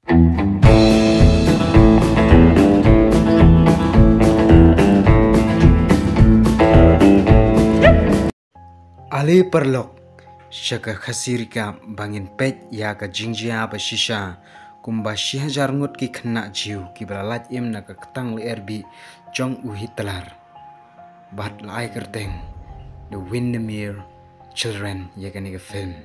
Ali perlok syaka khasirika bangin pet ya ka jingjia ba shisha kumba 1000 ngut ki khna jiu ki balalat im na ka ktang le erbi jong u hitlar bat lai kerteng the Windermere children ya ka ni ka film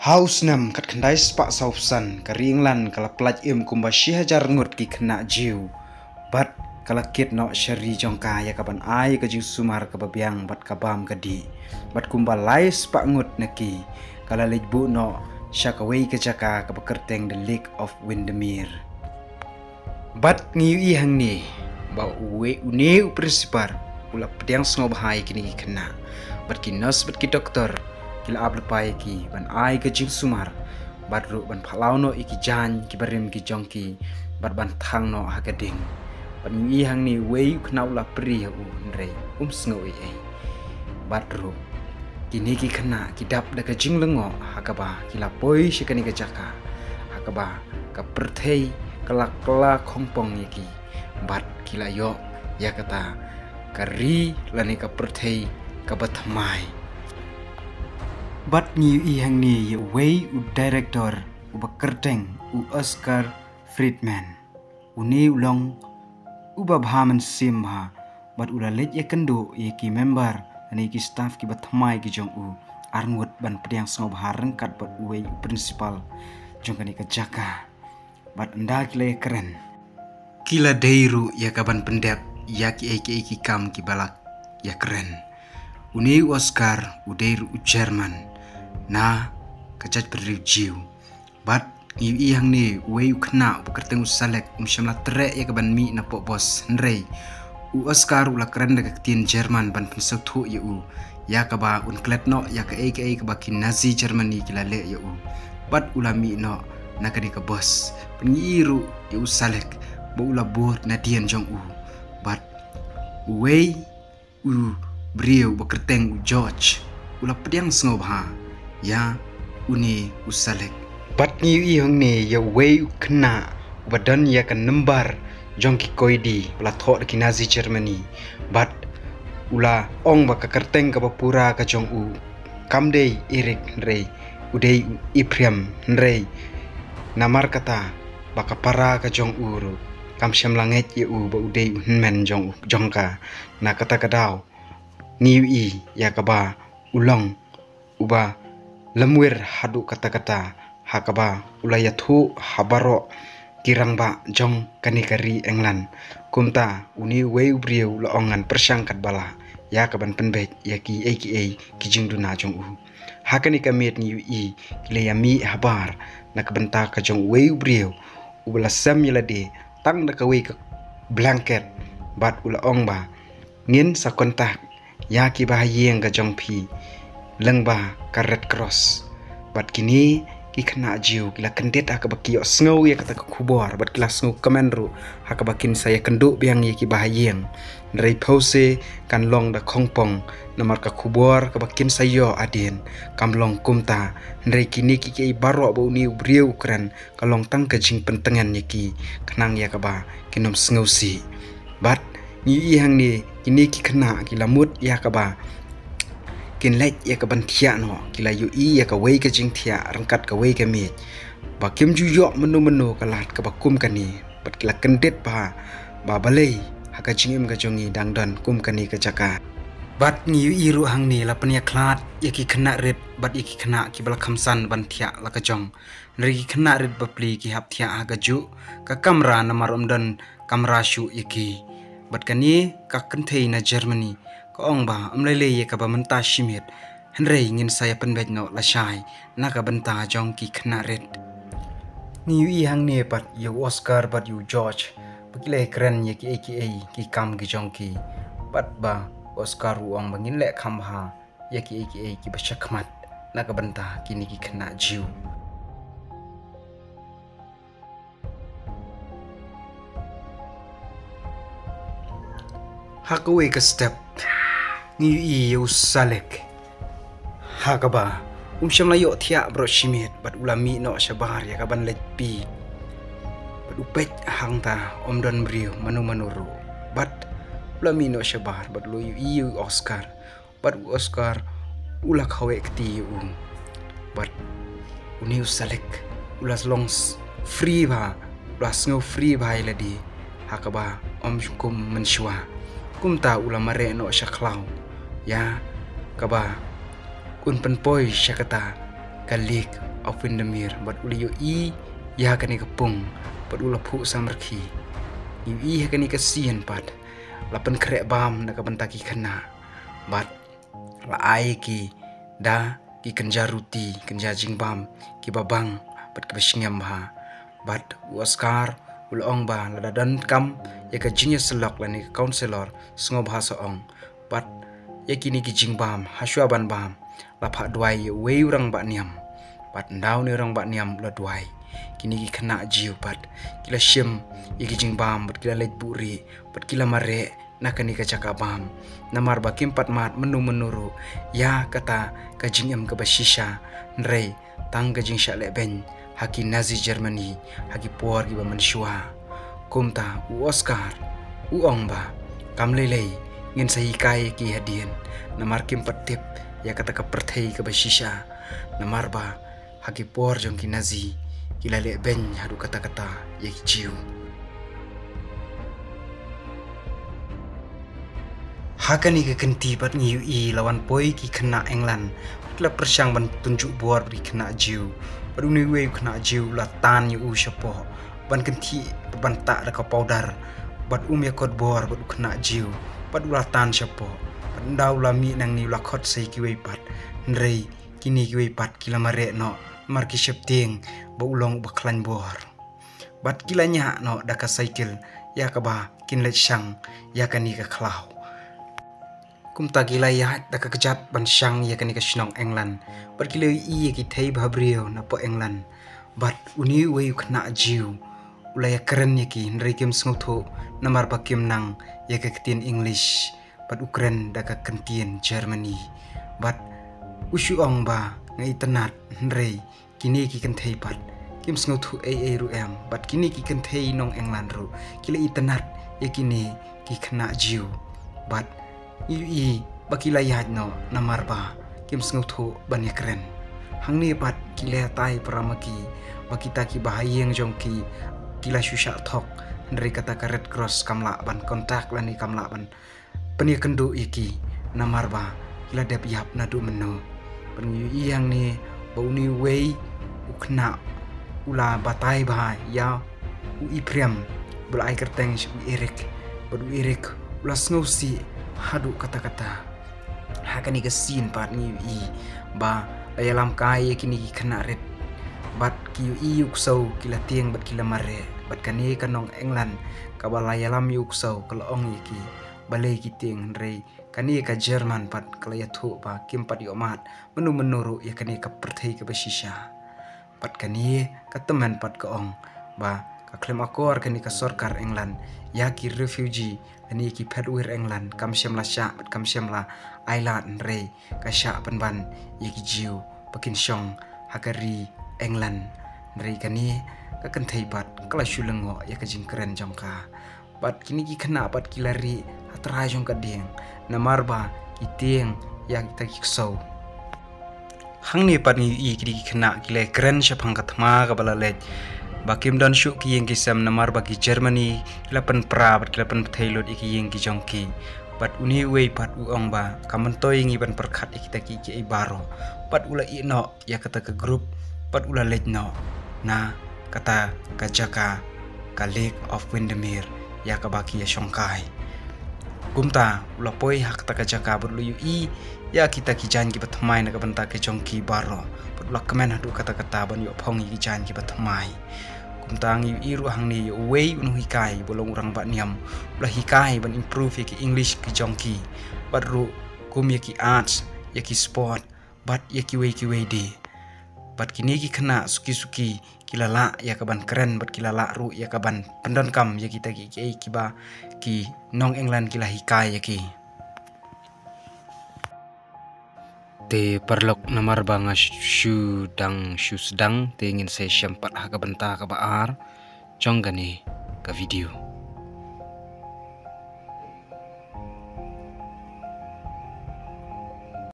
house nam kat khandai spa saufsan ka ringlan kala plat im kumba 1000 ngut ki khna jiu bat kala kit no syari jongka ya kaban ai ka jing sumar ka babiang bat kabam kadi bat kumba lais pak ngut neki kala lejbu no syakawei ka jaka ka bekerteng the Lake of Windermere bat ngiu i hang ni ba uwe une prinsipar ula pediang sngob hai kini kena bat ki nurse bat ki doktor kila ab lepai ki ban ai ka jing sumar bat ru ban phalau no iki jan ki barim ki jongki bat ban thang no hakading Pangi hang ni wei knau la pri u nrei sngowi ai batru kini ki khana kidap da ka jinglengo hakaba kila poi shikani ka jaka hakaba ka perthei kala kala khongpong yaki bat kila yo yakata kari lani ka perthei ka bathamai bat ni i hang ni wei u director u bakerteng u Oscar Friedman uni ulong uba bhaman simha bat ula let ya kendo ye ki member ani ki staff ki bathamai ki jong u arngut ban pediang sngob harengkat bat uwe principal jong kani ka jaka bat enda kile keren kila deiru ya kaban pendep ya ki ki kam ki balak ya keren uni Oscar udeiru u Jerman na kajat berjiu bat i hang ni wei khna bekerteng usalek syamla tre ya kaban mi na po bos nrei u Oscar ula keren daga tin Jerman ban pensau thu ya u ya kaba un klet no ya ka ka ba kin Nazi Germany kila le ya u bat ula mi no na ka ka bos pengiru ya usalek bo ula bot na dien jong u bat wei u brio bekerteng u George ula pediang sngob ha ya uni usalek bat ni i hang ne ya wei khna badan ya kan nembar jong ki koidi la tho ki Nazi Germany bat ula ong ba ka kerteng ka pura ka jong u kamdei Erik rei udei Ibrahim rei namar kata ba ka para ka jong uru kam syam langet ya u ba udei men jong ka na kata kadau ni i ya ka ba ulong uba lemwir hadu kata-kata hakaba ulaya thu habaro kirangba jong kanikari englan kumta uni wei brio la ongan persangkat bala ya kaban penbet ya ki aka ki jingduna jong u hakani kamet ni i kile yami habar na kabenta ka jong wei brio ubala sam yelade tang da ka wei ka blanket bat ula ongba ngin sa kontak ya ki bahayeng ka jong phi lengba ka Red Cross bat kini ki khna jiu kila kendet aka baki sngow ya kata kubor bat kila sngow kamendru haka bakin saya kenduk biang ye ki bahayeng nrei pause kan long da khongpong namar ka kubor ka bakin sayo adien kamlong kumta nrei kini ki baro bo ni briu kran kalong tang ka jing pentengan ye ki khnang ya ka ba kinom sngow si bat ni i hang ni kini ki khna kila mut ya ka ba kin lek ya ka ban thia no kila yu i ya ka wei ka jing thia rangkat ka wei ka mi ba kim ju yo menu kalat ka bakum kani bat kila kendet ba balei ha ka jing im ka jongi dangdon kum kani ka jaka bat ni yu i ru hang ni la pania klat ya ki khna ret bat ki khna ki bal khamsan ban thia la ka jong nri ki khna ret bapli ki hap thia ha ka ju ka kamra namar omdan kamra shu yaki bat kani ka kenthei na Germany ko ong ba amlele ye ka ba menta shimit henrei ngin saya penbet no la shai na ka benta jong ki khna ret ni yu i hang ne pat yu Oscar bat yu George bakile kren ye ki aka ki kam ki jong ki pat ba Oscar uang bangin le kham ha ye ki aka ki ba shakmat na ka benta kini ki khna jiu hakawe ka step ni i usalek hakaba Syam layo tiak bro shimit bat ulami no syabar ya kaban let pi. Bat upet hang ta don brio manu-manuru. Bat ulami no syabar bat lo yu Oscar. Bat Oscar ula kawe kti Bat uni usalek ulas longs free ba. Ulas ngau free ba ladi. Hakaba kum mensyua. Kum ta ula mare no syaklau. Ya kaba kun penpoi syakata kalik of Windermere bat uli ya kani kepung bat ula pu samerki ya kani kasian pat lapan krek bam nak bentaki kena bat la ai ki da ki kenjaruti kenjajing bam ki babang bat kebashingam ha bat Oscar ulong ba la dan kam ya ka jinya selok lani counselor sengo bahasa ong bat ya kini ki jing bam haswa ban bam lapa duai wei urang bak niam bat ndau ni urang bak niam la duai kini ki kena jiu bat kila syem iki jing bam bat kila let buri bat kila mare nakani ka caka bam namar bakim pat mat menuru ya kata ka jing em ka basisha nrei tang ka jing sha le ben haki Nazi Germany haki por ki ba manshua kumta Oscar ong ba kam lelei ngin sahi kai ki hadien namar kim pat tip ya kata ka perthei ka basisha namar ba haki por jong ki Nazi kila le ben hadu kata-kata ya ki jiu hakani ke kenti pat ngi lawan poi ki kena England kila persyang ban tunjuk bor beri kena jiu baru ni we kena jiu la tan yu syapo ban kenti ban tak da ka powder bat ya kod bor bat kena jiu bat ula tan syapo ndau lami nang ni lakot sei ki wei pat nrei kini ki wei pat kila mare no mar ki septing ba ulong ba klan bor bat kila nya no da ka cycle ya ka ba kin le syang ya ka ni ka klau kum ta gila ya da ka kejat ban syang ya ka ni ka shnong England bat kila ki thei ba brio na po England bat uni wei kna jiu ulaya keren ya ki nrei kim sngoto namar ba kim nang ya ka ketin English bat Ukraine da ka kentien Germany bat usyuong ba ngai tenat nrei kini ki kenthei pat kim sngotu ru em bat kini ki kenthei nong England ru kila tenat ya kini ki kena jiu bat bakila yat no namar ba kim sngotu ban ya keren hang ni pat kila tai pramaki bakita ki bahayeng jongki kila susha thok nrei kata ka Red Cross kamla ban kontak lani kamla ban penia kendo iki namar ba kila dep yap nadu meno penyu yang ni bau ni wei ukna ula batai ba ya iprem belai kerteng Erik badu Erik ula snowsi hadu kata-kata hakani kesin pat ni ba ayalam kai kini kena red bat ki yuk so kila tieng bat kila mare bat kani kanong England kabalayalam yuk so kalong iki balai kiting rei kani ka Jerman pat kalaya thu pa kim pat yomat menuru ya kani ka perthei ka basisha pat kani ka teman pat ka ong ba ka klem akor kani ka sarkar England ya ki refugee kani ki pedwir England kam syamla sya pat kam syamla island rei ka sya panban ya ki jiu pakin syong hakari England rei kani ka kenthei pat kala syulengo ya ka jingkren jongka pat kini ki kena pat kilari atrajong kadeng namarba kiteng yang kita kiksau hang ni pat ni kidi kena kile keren syapang katma kabala lej bakim dan syuk ki yang kisam namarba ki Germany kilapan pra pat kilapan thailot iki yang ki jongki pat uni wei pat uong ba kamentoi ngi ban perkhat kita ki baro pat ula no ya kata ke grup pat ula lej no na kata kajaka ka Lake of Windermere ya kabaki ya syongkai kumta ulapoi hak taka jaka berluyu ya kita kijan ki batmai na kabanta ke jongki baro ula kemen hadu kata-kata ban yo phong ki jan ki batmai kumta ngi ru hang ni yo wei unu hikai bolong urang ba niam ula hikai ban improve ki English ki jongki baru kum ya ki arts ya ki sport bat ya ki wei de bat kini ki kena suki-suki kilala ya kaban keren bat kilala ru ya kaban pendon kam ya kita ki ba ki nong England kila hikai ya ki te perlok namar banga shu sedang te ingin saya syampat ha ka benta ka baar jong gani ka video.